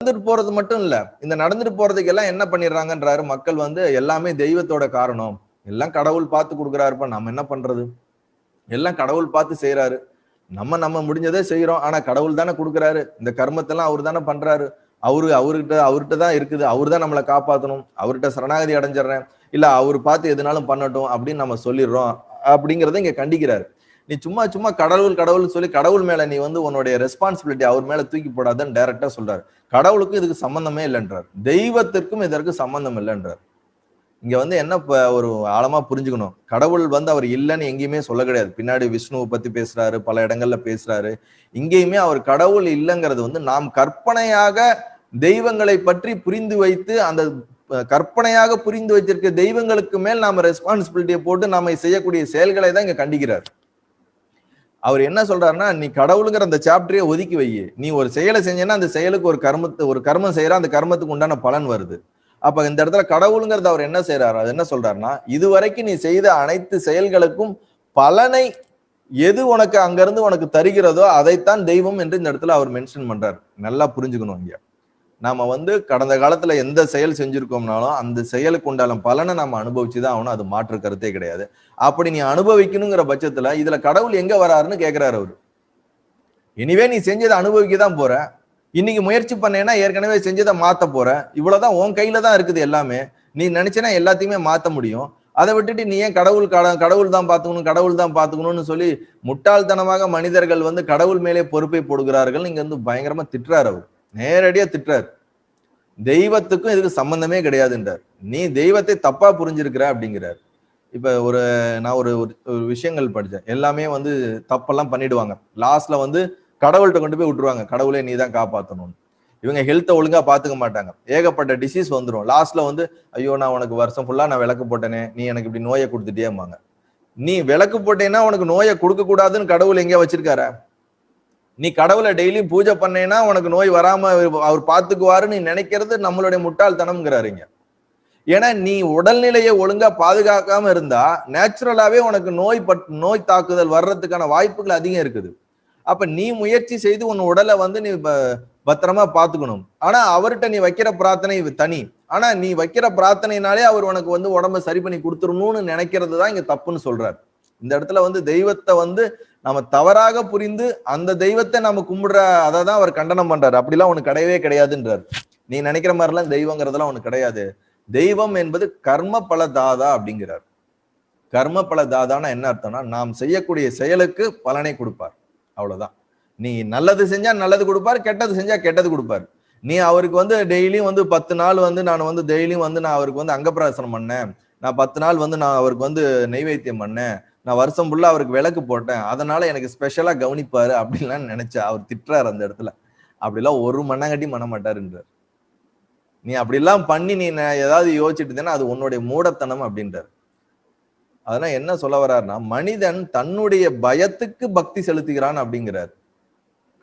நடந்துட்டு போறது மட்டும் இல்ல, இந்த நடந்துட்டு போறதுக்கு எல்லாம் என்ன பண்ணிடுறாங்கன்றாரு மக்கள் வந்து எல்லாமே தெய்வத்தோட காரணம், எல்லாம் கடவுள் பார்த்து கொடுக்குறாருப்பா, நம்ம என்ன பண்றது, எல்லாம் கடவுள் பார்த்து செய்யறாரு, நம்ம முடிஞ்சதே செய்யறோம், ஆனா கடவுள் தானே கொடுக்குறாரு, இந்த கர்மத்தெல்லாம் அவர் தானே பண்றாரு, அவர்கிட்ட தான் இருக்குது, அவரு தான் நம்மளை காப்பாற்றணும், அவர்கிட்ட சரணாகதி அடைஞ்சிடறேன், இல்ல அவர் பார்த்து எதுனாலும் பண்ணட்டும் அப்படின்னு நம்ம சொல்லிடுறோம் அப்படிங்கறத இங்க கண்டிக்கிறாரு. நீ சும்மா சும்மா கடவுள் கடவுள் சொல்லி கடவுள் மேல நீ வந்து உன்னுடைய ரெஸ்பான்சிபிலிட்டி அவர் மேல தூக்கி போடாதன்னு டைரக்டா சொல்றாரு. கடவுளுக்கும் இதுக்கு சம்பந்தமே இல்லைன்றார், தெய்வத்திற்கும் இதற்கு சம்பந்தம் இல்லைன்றார். இங்க வந்து என்ன ஒரு ஆழமா புரிஞ்சுக்கணும், கடவுள் வந்து அவர் இல்லைன்னு எங்கேயுமே சொல்ல கிடையாது. பின்னாடி விஷ்ணுவை பத்தி பேசுறாரு, பல இடங்கள்ல பேசுறாரு. இங்கேயுமே அவர் கடவுள் இல்லைங்கிறது வந்து நாம் கற்பனையாக தெய்வங்களை பற்றி புரிந்து வைத்து, அந்த கற்பனையாக புரிந்து வைத்திருக்க தெய்வங்களுக்கு மேல் நாம ரெஸ்பான்சிபிலிட்டியை போட்டு நாம செய்யக்கூடிய செயல்களை தான் இங்க கண்டிக்கிறார். அவர் என்ன சொல்றாருன்னா, நீ கடவுளுங்கிற அந்த சாப்டரையே ஒதுக்கி வை, நீ ஒரு செயலை செஞ்சேன்னா அந்த செயலுக்கு ஒரு கர்மம் செய்யற, அந்த கர்மத்துக்கு உண்டான பலன் வருது. அப்ப இந்த இடத்துல கடவுளுங்கிறது அவர் என்ன செய்யறாரு, அது என்ன சொல்றாருன்னா, இதுவரைக்கும் நீ செய்த அனைத்து செயல்களுக்கும் பலனை எது உனக்கு அங்கிருந்து உனக்கு தருகிறதோ அதைத்தான் தெய்வம் என்று இந்த இடத்துல அவர் மென்ஷன் பண்றாரு. நல்லா புரிஞ்சுக்கணும். இங்க நாம வந்து கடந்த காலத்துல எந்த செயல் செஞ்சிருக்கோம்னாலும் அந்த செயலுக்கு உண்டான பலனை நம்ம அனுபவிச்சுதான் ஆகணும், அது மாற்று கருத்தே கிடையாது. அப்படி நீ அனுபவிக்கணுங்கிற பட்சத்துல இதுல கடவுள் எங்க வராருன்னு கேட்கிறாரு அவரு. இனிவே நீ செஞ்சதை அனுபவிக்கதான் போற, இன்னைக்கு முயற்சி பண்ணேன்னா ஏற்கனவே செஞ்சதை மாத்த போற, இவ்வளவுதான் உன் கையில தான் இருக்குது எல்லாமே, நீ நினைச்சேன்னா எல்லாத்தையுமே மாத்த முடியும். அதை விட்டுட்டு நீ ஏன் கடவுள் தான் பாத்துக்கணும்னு சொல்லி முட்டாள்தனமாக மனிதர்கள் வந்து கடவுள் மேலே பொறுப்பை போடுகிறார்கள். நீங்க வந்து பயங்கரமா திட்டுறாரு அவர், நேரடியா திட்டுறாரு. தெய்வத்துக்கும் இதுக்கு சம்பந்தமே கிடையாதுன்றார், நீ தெய்வத்தை தப்பா புரிஞ்சிருக்கிற அப்படிங்கிறார். இப்ப நான் ஒரு விஷயங்கள் படிச்சேன், எல்லாமே வந்து தப்பெல்லாம் பண்ணிடுவாங்க, லாஸ்ட்ல வந்து கடவுள்கிட்ட கொண்டு போய் விட்டுருவாங்க, கடவுளே நீ தான் காப்பாற்றணும். இவங்க ஹெல்த்தை ஒழுங்கா பாத்துக்க மாட்டாங்க, ஏகப்பட்ட டிசீஸ் வந்துடும். லாஸ்ட்ல வந்து ஐயோ நான் உனக்கு வருஷம் ஃபுல்லா நான் விளக்கு போட்டேனே, நீ எனக்கு இப்படி நோயை கொடுத்துட்டேம்பாங்க. நீ விளக்கு போட்டேன்னா உனக்கு நோயை கொடுக்க கூடாதுன்னு கடவுள் எங்கேயா வச்சிருக்காரா? நீ கடவுளை டெய்லியும் பூஜை பண்ணேன்னா உனக்கு நோய் வராம அவர் பார்த்துக்குவாருன்னு நீ நினைக்கிறது நம்மளுடைய முட்டாள்தனம்ங்கிறாருங்க. ஏன்னா நீ உடல்நிலையை ஒழுங்கா பாதுகாக்காம இருந்தா நேச்சுரலாவே உனக்கு நோய் தாக்குதல் வர்றதுக்கான வாய்ப்புகள் அதிகம் இருக்குது. அப்ப நீ முயற்சி செய்து உன் உடலை வந்து நீ பத்திரமா பாத்துக்கணும். ஆனா அவர்கிட்ட நீ வைக்கிற பிரார்த்தனை தனி, ஆனா நீ வைக்கிற பிரார்த்தனைனாலே அவர் உனக்கு வந்து உடம்ப சரி பண்ணி கொடுத்துடணும்னு நினைக்கிறது தான் இங்க தப்புன்னு சொல்றாரு. இந்த இடத்துல வந்து தெய்வத்தை வந்து நம்ம தவறாக புரிந்து அந்த தெய்வத்தை நம்ம கும்பிடுற அதான் அவர் கண்டனம் பண்றாரு. அப்படிலாம் உனக்கு கிடையவே கிடையாதுன்றார். நீ நினைக்கிற மாதிரிலாம் தெய்வங்கிறதுலாம் உனக்கு கிடையாது. தெய்வம் என்பது கர்ம பல தாதா அப்படிங்கிறார். கர்ம பல தாதான்னா என்ன அர்த்தம்னா, நாம் செய்யக்கூடிய செயலுக்கு பலனை கொடுப்பார், அவ்வளவுதான். நீ நல்லது செஞ்சா நல்லது கொடுப்பார், கெட்டது செஞ்சா கெட்டது கொடுப்பார். நீ அவருக்கு வந்து டெய்லியும் வந்து 10 நாள் வந்து நான் வந்து டெய்லியும் வந்து நான் அவருக்கு வந்து அங்கப்பிரவேசனம் பண்ணேன், நான் 10 நாள் வந்து நான் அவருக்கு வந்து நெய்வேத்தியம் பண்ணேன், நான் வருஷம் ஃபுல்லா அவருக்கு விளக்கு போட்டேன், அதனால எனக்கு ஸ்பெஷலா கவனிப்பாரு அப்படின்லாம் நினைச்சா அவர் திட்டுறாரு அந்த இடத்துல. அப்படிலாம் ஒரு மண்ணாங்கட்டி பண்ண மாட்டாருன்றார். நீ அப்படிலாம் பண்ணி நீ ஏதாவது யோசிச்சுட்டு அது உன்னுடைய மூடத்தனம் அப்படின்றார். அதெல்லாம் என்ன சொல்ல வர்றாருன்னா, மனிதன் தன்னுடைய பயத்துக்கு பக்தி செலுத்துகிறான் அப்படிங்கிறார்.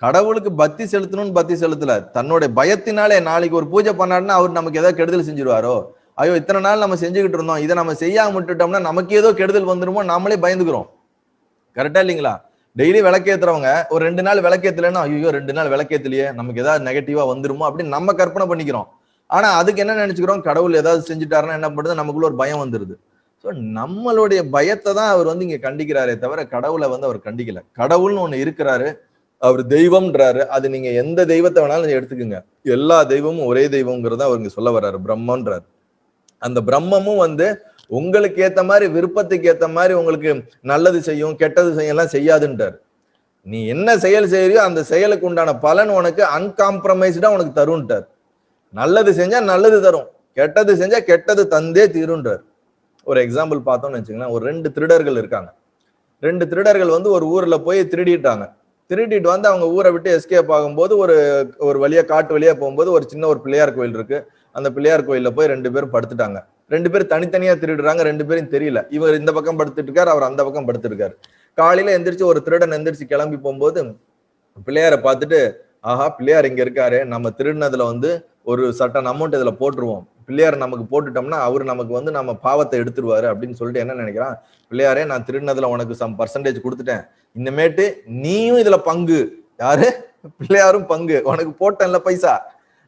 கடவுளுக்கு பக்தி செலுத்தணும்னு பக்தி செலுத்தல, தன்னுடைய பயத்தினாலே நாளைக்கு ஒரு பூஜை பண்ணாருன்னா அவர் நமக்கு ஏதோ கெடுதல் செஞ்சிருவாரோ, ஐயோ இத்தனை நாள் நம்ம செஞ்சுக்கிட்டு இருந்தோம், இதை நம்ம செய்யாம விட்டுட்டோம்னா நமக்கு ஏதோ கெடுதல் வந்துருமோ நாமளே பயந்துக்கிறோம். கரெக்டா இல்லைங்களா? டெய்லி விளக்கேத்துறவங்க ஒரு 2 நாள் விளக்கேத்தலன்னா ஐயோ 2 நாள் விளக்கேத்தலையே நமக்கு ஏதாவது நெகட்டிவா வந்துருமோ அப்படின்னு நம்ம கற்பனை பண்ணிக்கிறோம். ஆனா அதுக்கு என்ன நினைச்சுக்கிறோம், கடவுள் ஏதாவது செஞ்சுட்டாருன்னா என்ன பண்ணுறது, நமக்குள்ள ஒரு பயம் வந்துருது. ஸோ நம்மளுடைய பயத்தை தான் அவர் வந்து இங்க கண்டிக்கிறாரே தவிர கடவுளை வந்து அவர் கண்டிக்கல. கடவுள்னு ஒண்ணு இருக்கிறாரு, அவர் தெய்வம்ன்றாரு. அது நீங்க எந்த தெய்வத்தை வேணாலும் எடுத்துக்கோங்க, எல்லா தெய்வமும் ஒரே தெய்வம்ங்கிறத அவர் இங்க சொல்ல வர்றாரு, பிரம்மன்றாரு. அந்த பிரம்மமும் வந்து உங்களுக்கு ஏத்த மாதிரி விருப்பத்துக்கு ஏத்த மாதிரி உங்களுக்கு நல்லது செய்யும் கெட்டது செய்யலாம் செய்யாதுன்றாரு. நீ என்ன செயல் செய்யறியோ அந்த செயலுக்கு உண்டான பலன் உனக்கு அன்காம்ப்ரமைஸ்டா உனக்கு தரும்ன்றார். நல்லது செஞ்சா நல்லது தரும், கெட்டது செஞ்சா கெட்டது தந்தே தீருன்றார். ஒரு எக்ஸாம்பிள் பார்த்தோம்னு வச்சுக்கோங்களேன், ஒரு 2 திருடர்கள் இருக்காங்க. 2 திருடர்கள் வந்து ஒரு ஊர்ல போய் திருடிட்டு வந்து அவங்க ஊரை விட்டு எஸ்கேப் ஆகும்போது ஒரு வழியா காட்டு வழியா போகும்போது ஒரு சின்ன ஒரு பிள்ளையார் கோயில் இருக்கு. அந்த பிள்ளையார் கோயில்ல போய் 2 பேரும் படுத்துட்டாங்க. 2 பேரும் தனித்தனியா திருடுறாங்க, 2 பேரும் தெரியல. இவர் இந்த பக்கம் படுத்துட்டு இருக்காரு, அவர் அந்த பக்கம் படுத்துருக்காரு. காலையில எந்திரிச்சு ஒரு திருடன் எந்திரிச்சு கிளம்பி போகும்போது பிள்ளையாரை பார்த்துட்டு, ஆஹா பிள்ளையார் இங்க இருக்காரு, நம்ம திருடினதுல வந்து ஒரு சட்டன் அமௌண்ட் இதுல போட்டுருவோம், பிள்ளையார் நமக்கு போட்டுட்டோம்னா அவர் நமக்கு வந்து நம்ம பாவத்தை எடுத்துருவாரு அப்படின்னு சொல்லிட்டு என்ன நினைக்கிறான், பிள்ளையாரே நான் திருடினதுல உனக்கு சம் பர்சன்டேஜ் கொடுத்துட்டேன், இனிமேட்டு நீயும் இதுல பங்கு, யாரு பிள்ளையாரும் பங்கு, உனக்கு போட்டேன்ல பைசா,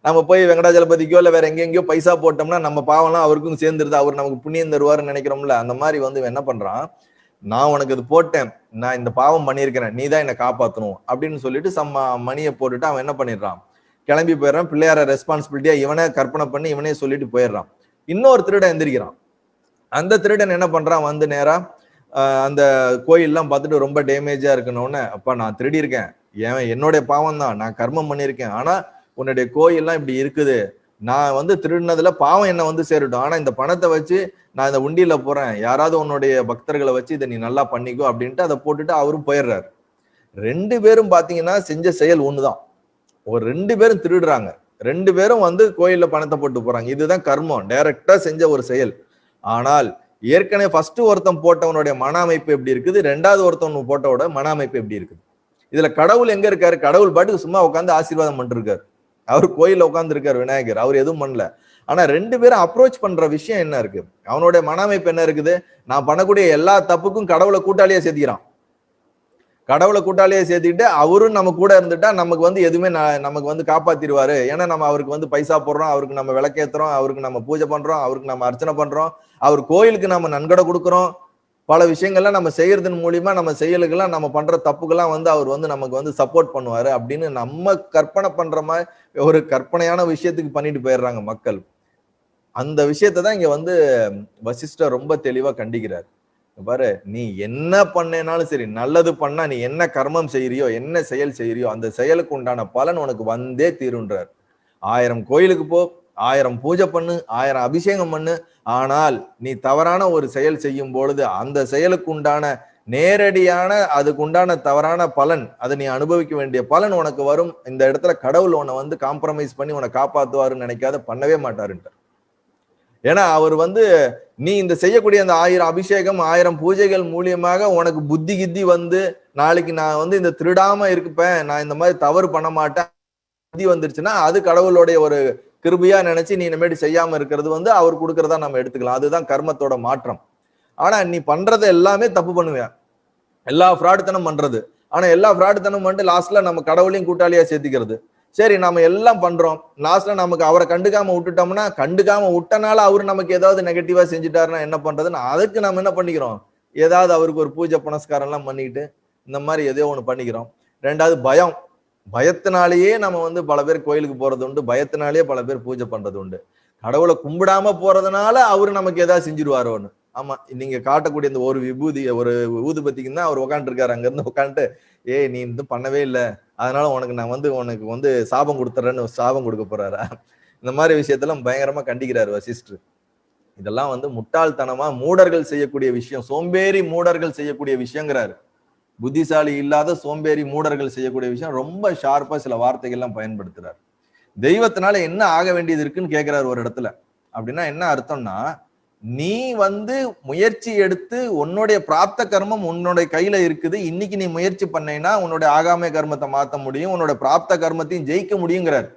நம்ம போய் வெங்கடாஜலபதிக்கோ இல்ல வேற எங்கெங்கயோ பைசா போட்டோம்னா நம்ம பாவம்லாம் அவருக்கும் சேர்ந்துருது, அவர் நமக்கு புண்ணியம் தருவாருன்னு நினைக்கிறோம்ல. அந்த மாதிரி வந்து என்ன பண்றான், நான் உனக்கு இது போட்டேன், நான் இந்த பாவம் பண்ணியிருக்கிறேன், நீ தான் என்னை காப்பாற்றணும் அப்படின்னு சொல்லிட்டு மணியை போட்டுட்டு அவன் என்ன பண்ணிடுறான், கிளம்பி போயிடுறான். பிள்ளையார ரெஸ்பான்சிபிலிட்டியா இவனே கற்பனை பண்ணி இவனே சொல்லிட்டு போயிடுறான். இன்னொரு திருடன் எந்திரிக்கிறான். அந்த திருடன் என்ன பண்றான், வந்து நேரா அந்த கோயில்லாம் பார்த்துட்டு ரொம்ப டேமேஜா இருக்கணும்னு, அப்பா நான் திருடி இருக்கேன், என்னுடைய பாவம் தான், நான் கர்மம் பண்ணியிருக்கேன், ஆனா உன்னுடைய கோயில்லாம் இப்படி இருக்குது, நான் வந்து திருடினதுல பாவம் என்ன வந்து சேரட்டும், ஆனா இந்த பணத்தை வச்சு நான் இந்த உண்டியில போறேன், யாராவது உன்னுடைய பக்தர்களை வச்சு இதை நீ நல்லா பண்ணிக்கோ அப்படின்ட்டு அதை போட்டுட்டு அவரும் போயிடுறாரு. 2 பேரும் பாத்தீங்கன்னா செஞ்ச செயல் ஒண்ணுதான். ஒரு 2 பேரும் திருடுறாங்க, 2 பேரும் வந்து கோயில்ல பணத்தை போட்டு போறாங்க. இதுதான் கர்மம், டைரக்டா செஞ்ச ஒரு செயல். ஆனால் ஏற்கனவே ஃபர்ஸ்ட் ஒருத்தன் போட்டவனுடைய மன அமைப்பு எப்படி இருக்குது, 2வது ஒருத்தவன் போட்டவோட மன அமைப்பு எப்படி இருக்குது. இதுல கடவுள் எங்க இருக்காரு, கடவுள் பாட்டுக்கு சும்மா உட்காந்து ஆசீர்வாதம் பண்ணிட்டு இருக்காரு. அவர் கோயில்ல உட்கார்ந்து இருக்காரு விநாயகர், அவர் எதுவும் பண்ணல. ஆனா 2 பேரும் அப்ரோச் பண்ற விஷயம் என்ன இருக்கு, அவனுடைய மன அமைப்பு என்ன இருக்குது, நான் பண்ணக்கூடிய எல்லா தப்புக்கும் கடவுளை கூட்டாளியா சேர்த்திக்கிறான். கடவுளை கூட்டாளியை சேர்த்துக்கிட்டு அவரும் நம்ம கூட இருந்துட்டா நமக்கு வந்து எதுவுமே நமக்கு வந்து காப்பாத்திடுவாரு. ஏன்னா நம்ம அவருக்கு வந்து பைசா போடுறோம், அவருக்கு நம்ம விளக்கேத்துறோம், அவருக்கு நம்ம பூஜை பண்றோம், அவருக்கு நம்ம அர்ச்சனை பண்றோம், அவர் கோயிலுக்கு நம்ம நன்கொடை கொடுக்குறோம். பல விஷயங்கள்லாம் நம்ம செய்யறதன் மூலியமா நம்ம செயலுக்கெல்லாம் நம்ம பண்ற தப்புக்கெல்லாம் வந்து அவர் வந்து நமக்கு வந்து சப்போர்ட் பண்ணுவாரு அப்படின்னு நம்ம கற்பனை பண்ற மாதிரி ஒரு கற்பனையான விஷயத்துக்கு பண்ணிட்டு போயிடுறாங்க மக்கள். அந்த விஷயத்தை தான் இங்க வந்து வசிஷ்டர் ரொம்ப தெளிவா கண்டிக்கிறார். பாரு, நீ என்ன பண்ணேனாலும் சரி, நல்லது பண்ணா நீ என்ன கர்மம் செய்யறியோ, என்ன செயல் செய்யறியோ, அந்த செயலுக்கு உண்டான பலன் உனக்கு வந்தே தீருன்றார். 1000 கோயிலுக்கு போ, 1000 பூஜை பண்ணு, 1000 அபிஷேகம் பண்ணு, ஆனால் நீ தவறான ஒரு செயல் செய்யும் பொழுது அந்த செயலுக்கு உண்டான நேரடியான அதுக்கு உண்டான தவறான பலன், அதை நீ அனுபவிக்க வேண்டிய பலன் உனக்கு வரும். இந்த இடத்துல கடவுள் உன்னை வந்து காம்ப்ரமைஸ் பண்ணி உன்னை காப்பாத்துவாருன்னு நினைக்காத, பண்ணவே மாட்டாருன்றார். ஏன்னா அவர் வந்து நீ இந்த செய்யக்கூடிய அந்த 1000 அபிஷேகம் 1000 பூஜைகள் மூலியமாக உனக்கு புத்தி கித்தி வந்து நாளைக்கு நான் வந்து இந்த திருடாம இருப்பேன், நான் இந்த மாதிரி தவறு பண்ண மாட்டேன் புத்தி வந்துருச்சுன்னா அது கடவுளுடைய ஒரு கிருபையா நினைச்சு நீ இனிமேட்டு செய்யாம இருக்கிறது வந்து அவர் கொடுக்கறதா நம்ம எடுத்துக்கலாம். அதுதான் கர்மத்தோட மாற்றம். ஆனா நீ பண்றது எல்லாமே தப்பு பண்ணுவேன், எல்லா ஃப்ராடுத்தனம் பண்றது. ஆனா எல்லா ஃப்ராடுத்தனம் பண்ணிட்டு லாஸ்ட்ல நம்ம கடவுளையும் கூட்டாளியா சேர்த்திக்கிறது. சரி நம்ம எல்லாம் பண்றோம், லாஸ்ட்ல நமக்கு அவரை கண்டுக்காம விட்டுட்டோம்னா, கண்டுக்காம விட்டனால அவரு நமக்கு ஏதாவது நெகட்டிவா செஞ்சுட்டாருன்னா என்ன பண்றதுன்னு அதுக்கு நம்ம என்ன பண்ணிக்கிறோம், ஏதாவது அவருக்கு ஒரு பூஜை புனஸ்காரம் எல்லாம் பண்ணிக்கிட்டு இந்த மாதிரி எதையோ ஒண்ணு பண்ணிக்கிறோம். 2வது பயம், பயத்தினாலேயே நம்ம வந்து பல பேர் கோயிலுக்கு போறது உண்டு, பயத்தினாலேயே பல பேர் பூஜை பண்றது உண்டு. கடவுளை கும்பிடாம போறதுனால அவரு நமக்கு ஏதாவது செஞ்சிருவாரோன்னு. ஆமா, நீங்க காட்டக்கூடிய இந்த ஒரு விபூதி ஒரு ஊதுபத்திக்குன்னு தான் அவர் உட்காந்துட்டு இருக்காரு. அங்க இருந்து உட்காந்துட்டு ஏய் நீ இது பண்ணவே இல்லை, அதனால உனக்கு வந்து சாபம் கொடுத்துறேன்னு சாபம் கொடுக்க போறாரா? இந்த மாதிரி விஷயத்தெல்லாம் பயங்கரமா கண்டிக்கிறாரு வசிஷ்டர். இதெல்லாம் வந்து முட்டாள்தனமா மூடர்கள் செய்யக்கூடிய விஷயம், சோம்பேறி மூடர்கள் செய்யக்கூடிய விஷயங்கிறாரு. புத்திசாலி இல்லாத சோம்பேறி மூடர்கள் செய்யக்கூடிய விஷயம் ரொம்ப ஷார்ப்பா சில வார்த்தைகள்லாம் பயன்படுத்துறாரு. தெய்வத்தினால என்ன ஆக வேண்டியது இருக்குன்னு கேட்கிறாரு ஒரு இடத்துல. அப்படின்னா என்ன அர்த்தம்னா, நீ வந்து முயற்சி எடுத்து உன்னுடைய பிராப்த கர்மம் உன்னுடைய கையில இருக்குது, இன்னைக்கு நீ முயற்சி பண்ணேன்னா உன்னுடைய ஆகாமிய கர்மத்தை மாத்த முடியும், உன்னோட பிராப்த கர்மத்தையும் ஜெயிக்க முடியுங்கிறார்.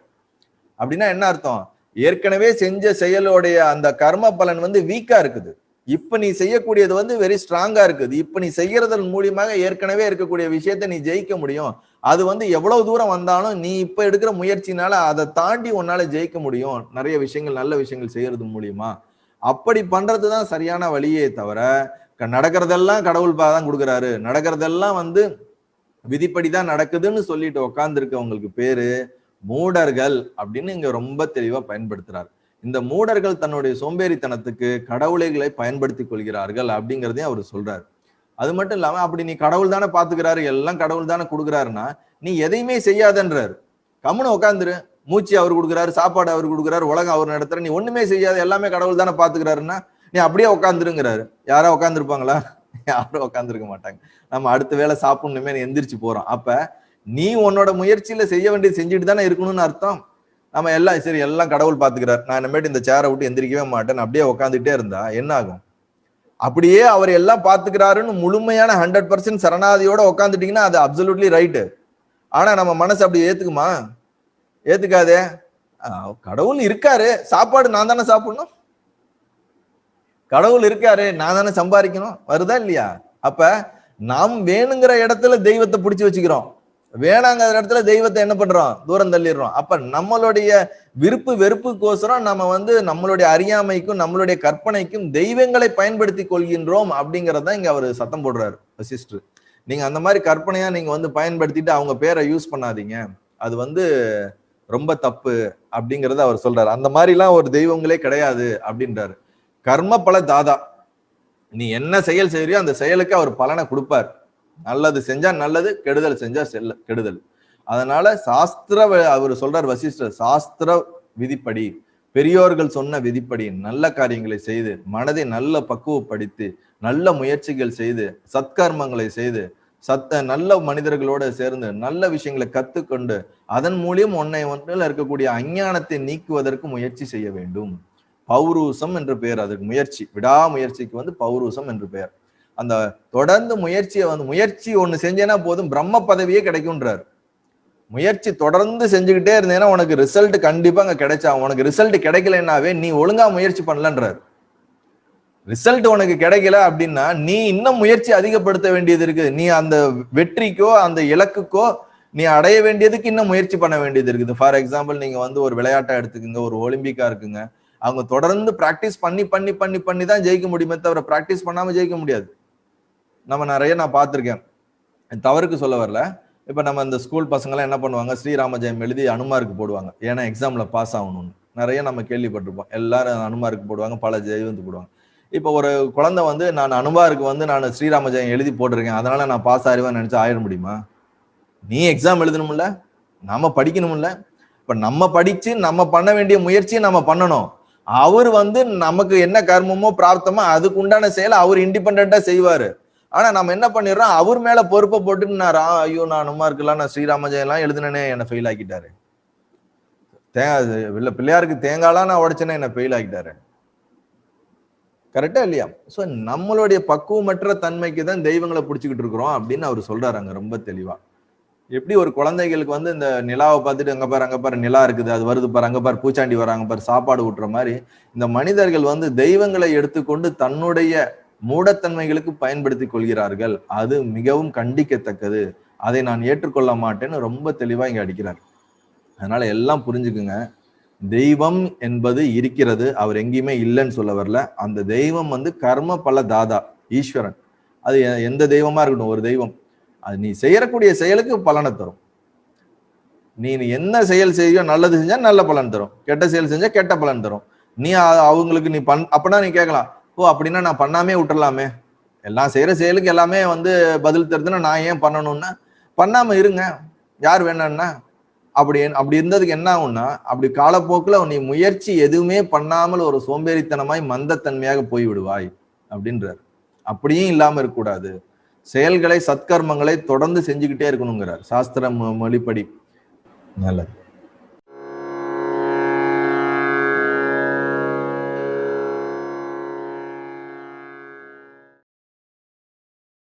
அப்படின்னா என்ன அர்த்தம், ஏற்கனவே செஞ்ச செயலோடைய அந்த கர்ம பலன் வந்து வீக்கா இருக்குது, இப்ப நீ செய்யக்கூடியது வந்து வெரி ஸ்ட்ராங்கா இருக்குது. இப்ப நீ செய்யறதன் மூலியமாக ஏற்கனவே இருக்கக்கூடிய விஷயத்த நீ ஜெயிக்க முடியும். அது வந்து எவ்வளவு தூரம் வந்தாலும் நீ இப்ப எடுக்கிற முயற்சினால அதை தாண்டி உன்னால ஜெயிக்க முடியும், நிறைய விஷயங்கள் நல்ல விஷயங்கள் செய்யறது மூலியமா. அப்படி பண்றதுதான் சரியான வழியே தவிர, நடக்கிறதெல்லாம் கடவுள் தான் கொடுக்குறாரு, நடக்கிறதெல்லாம் வந்து விதிப்படிதான் நடக்குதுன்னு சொல்லிட்டு உட்கார்ந்து இருக்கவங்களுக்கு பேரு மூடர்கள் அப்படின்னு இங்க ரொம்ப தெளிவா பயன்படுத்துறாரு. இந்த மூடர்கள் தன்னுடைய சோம்பேறித்தனத்துக்கு கடவுளைகளை பயன்படுத்தி கொள்கிறார்கள் அப்படிங்கிறதையும் அவர் சொல்றாரு. அது மட்டும் இல்லாம அப்படி நீ கடவுள் தானே பாத்துக்கிறாரு, எல்லாம் கடவுள் தானே கொடுக்குறாருன்னா நீ எதையுமே செய்யாதன்றாரு. கம்முன்னு உட்காந்துரு, மூச்சு அவர் கொடுக்குறாரு, சாப்பாடு அவர் கொடுக்குறாரு, உலகம் அவர் நடத்துற, நீ ஒண்ணுமே செய்யாத, எல்லாமே கடவுள் தானே பாத்துக்கிறாருன்னா நீ அப்படியே உட்காந்துருங்கிறாரு. யாரா உட்காந்துருப்பாங்களா? யாரும் உட்காந்துருக்க மாட்டாங்க. நம்ம அடுத்த வேலை சாப்பிடணுமே எந்திரிச்சு போறோம். அப்ப நீ உன்னோட முயற்சியில செய்ய வேண்டியது செஞ்சுட்டு தானே இருக்கணும்னு அர்த்தம். நம்ம எல்லாம் சரி எல்லாம் கடவுள் பாத்துக்கிறார், நான் இனிமேட்டு இந்த சேரை விட்டு எந்திரிக்கவே மாட்டேன் அப்படியே உட்காந்துட்டே இருந்தா என்ன ஆகும்? அப்படியே அவர் எல்லாம் பாத்துக்கிறாருன்னு முழுமையான 100% சரணாதியோட உட்காந்துட்டீங்கன்னா அது அப்சல்யூட்லி ரைட்டு. ஆனா நம்ம மனசு அப்படி ஏத்துக்குமா? ஏத்துக்காதே. கடவுள் இருக்காரு, சாப்பாடு நான் தானே சாப்பிடணும், கடவுள் இருக்காரு நான் தானே சம்பாதிக்கணும், வருதா இல்லையா? அப்ப நாம் வேணுங்கிற இடத்துல தெய்வத்தை பிடிச்சு வச்சுக்கிறோம். வேணாங்கிற இடத்துல தெய்வத்தை என்ன பண்றோம், தூரம் தள்ளிடுறோம். அப்ப நம்மளுடைய விருப்பு வெறுப்புக்கோசரம் நம்ம வந்து நம்மளுடைய அறியாமைக்கும் நம்மளுடைய கற்பனைக்கும் தெய்வங்களை பயன்படுத்தி கொள்கின்றோம் அப்படிங்கறதான் இங்க அவரு சத்தம் போடுறாரு வசிஷ்டர். நீங்க அந்த மாதிரி கற்பனையா நீங்க வந்து பயன்படுத்திட்டு அவங்க பேரை யூஸ் பண்ணாதீங்க, அது வந்து ரொம்ப தப்பு அப்படிங்கறத அவர் சொல்றாரு. அந்த மாதிரி எல்லாம் ஒரு தெய்வங்களே கிடையாது அப்படின்றாரு. கர்ம பல தாதா, நீ என்ன செயல் செய்யறியோ அந்த செயலுக்கு அவர் பலனை கொடுப்பார். நல்லது செஞ்சா நல்லது, கெடுதல் செஞ்சா கெடுதல். அதனால சாஸ்திர அவர் சொல்றார் வசிஷ்டர், சாஸ்திர விதிப்படி, பெரியோர்கள் சொன்ன விதிப்படி நல்ல காரியங்களை செய்து மனதை நல்ல பக்குவப்படுத்தி நல்ல முயற்சிகள் செய்து சத்கர்மங்களை செய்து நல்ல மனிதர்களோட சேர்ந்து நல்ல விஷயங்களை கத்துக்கொண்டு அதன் மூலியம் ஒன்றில் இருக்கக்கூடிய அஞ்ஞானத்தை நீக்குவதற்கு முயற்சி செய்ய வேண்டும். பௌரூசம் என்று பெயர் அதுக்கு. முயற்சி, விடாமுயற்சிக்கு வந்து பௌரூசம் என்று பெயர். அந்த தொடர்ந்து முயற்சியை வந்து முயற்சி ஒண்ணு செஞ்சேன்னா போதும் பிரம்ம பதவியே கிடைக்கும்ன்றார். முயற்சி தொடர்ந்து செஞ்சுக்கிட்டே இருந்தேன்னா உனக்கு ரிசல்ட் கண்டிப்பா அங்க கிடைச்சா, உனக்கு ரிசல்ட் கிடைக்கலன்னாவே நீ ஒழுங்கா முயற்சி பண்ணலன்றார். ரிசல்ட் உனக்கு கிடைக்கல அப்படின்னா நீ இன்னும் முயற்சி அதிகப்படுத்த வேண்டியது இருக்கு. நீ அந்த வெற்றிக்கோ அந்த இலக்குக்கோ நீ அடைய வேண்டியதுக்கு இன்னும் முயற்சி பண்ண வேண்டியது இருக்குது. ஃபார் எக்ஸாம்பிள் நீங்க வந்து ஒரு விளையாட்டா எடுத்துக்கோங்க, ஒரு ஒலிம்பிக்கா இருக்குங்க. அவங்க தொடர்ந்து பிராக்டிஸ் பண்ணி பண்ணி பண்ணி பண்ணி தான் ஜெயிக்க முடியுமே தவிர பிராக்டிஸ் பண்ணாம ஜெயிக்க முடியாது. நம்ம நிறைய நான் பார்த்திருக்கேன், தவறுக்கு சொல்ல வரல. இப்ப நம்ம இந்த ஸ்கூல் பசங்க எல்லாம் என்ன பண்ணுவாங்க, ஸ்ரீராம ஜெயம் எழுதி அனுமாருக்கு போடுவாங்க, ஏன்னா எக்ஸாம்ல பாஸ் ஆகணும்னு. நிறைய நம்ம கேள்விப்பட்டிருப்போம். எல்லாரும் அனுமாருக்கு போடுவாங்க, பல ஜெயத்துக்கு போடுவாங்க. இப்ப ஒரு குழந்தை வந்து நான் அனுமாருக்கு வந்து நான் ஸ்ரீராம ஜெயம் எழுதி போட்டிருக்கேன், அதனால நான் பாஸ் ஆயிடுவேன் நினைச்சா ஆயிட முடியுமா? நீ எக்ஸாம் எழுதணும்ல, நாம படிக்கணும்ல. இப்ப நம்ம படிச்சு நம்ம பண்ண வேண்டிய முயற்சியை நம்ம பண்ணணும். அவர் வந்து நமக்கு என்ன கர்மமோ பிராப்தமோ அதுக்கு உண்டான செயலை அவர் இண்டிபெண்டா செய்வாரு. ஆனா நம்ம என்ன பண்ணிடுறோம், அவர் மேல பொறுப்பை போட்டு ஐயோ நான் அனுமாருக்குலாம் நான் ஸ்ரீராம ஜெயம் எல்லாம் எழுதுனே என்ன ஃபெயில் ஆக்கிட்டாரு, இல்ல பிள்ளையாருக்கு தேங்காய்லாம் நான் உடைச்சேனே என்ன ஃபெயில் ஆக்கிட்டாரு. கரெக்டா இல்லையா? சோ நம்மளுடைய பக்குவமற்ற தன்மைக்கு தான் தெய்வங்களை பிடிச்சுக்கிட்டு இருக்கிறோம் அப்படின்னு அவர் சொல்றாரு அங்க ரொம்ப தெளிவா. எப்படி ஒரு குழந்தைகளுக்கு வந்து இந்த நிலாவை பார்த்துட்டு அங்க பாரு நிலா இருக்குது, அது வருது பாரு, அங்க பாரு பூச்சாண்டி வராங்க பாரு, சாப்பாடு ஊட்டுற மாதிரி இந்த மனிதர்கள் வந்து தெய்வங்களை எடுத்துக்கொண்டு தன்னுடைய மூடத்தன்மைகளுக்கு பயன்படுத்தி கொள்கிறார்கள். அது மிகவும் கண்டிக்கத்தக்கது. அதை நான் ஏற்றுக்கொள்ள மாட்டேன்னு ரொம்ப தெளிவா இங்க அடிக்கிறார். அதனால எல்லாம் புரிஞ்சுக்குங்க, தெய்வம் என்பது இருக்கிறது, அவர் எங்கேயுமே இல்லைன்னு சொல்ல வரல. அந்த தெய்வம் வந்து கர்ம பல தாதா, ஈஸ்வரன். அது எந்த தெய்வமா இருக்கட்டும், ஒரு தெய்வம் அது நீ செய்யக்கூடிய செயலுக்கு பலனை தரும். நீ என்ன செயல் செய்யோ, நல்லது செஞ்சா நல்ல பலன் தரும், கெட்ட செயல் செஞ்சா கெட்ட பலன் தரும். நீ அவங்களுக்கு நீ அப்படின்னா நீ கேட்கலாம், ஓ அப்படின்னா நான் பண்ணாமே விட்டுறலாமே, எல்லாம் செய்யற செயலுக்கு எல்லாமே வந்து பதில் தருதுன்னா நான் ஏன் பண்ணணும்னா பண்ணாம இருங்க, யார் வேணான்னா. அப்படி இருந்ததுக்கு என்ன ஆகும்னா, அப்படி காலப்போக்குல நீ முயற்சி எதுவுமே பண்ணாமல் ஒரு சோம்பேறித்தனமாய் மந்தத்தன்மையாக போய் விடுவாய் அப்படின்றார். அப்படியும் இல்லாம இருக்கக்கூடாது, செயல்களை சத்கர்மங்களை தொடர்ந்து செஞ்சுக்கிட்டே இருக்கணுங்கிறார் சாஸ்திர மொழிப்படி. நல்லது.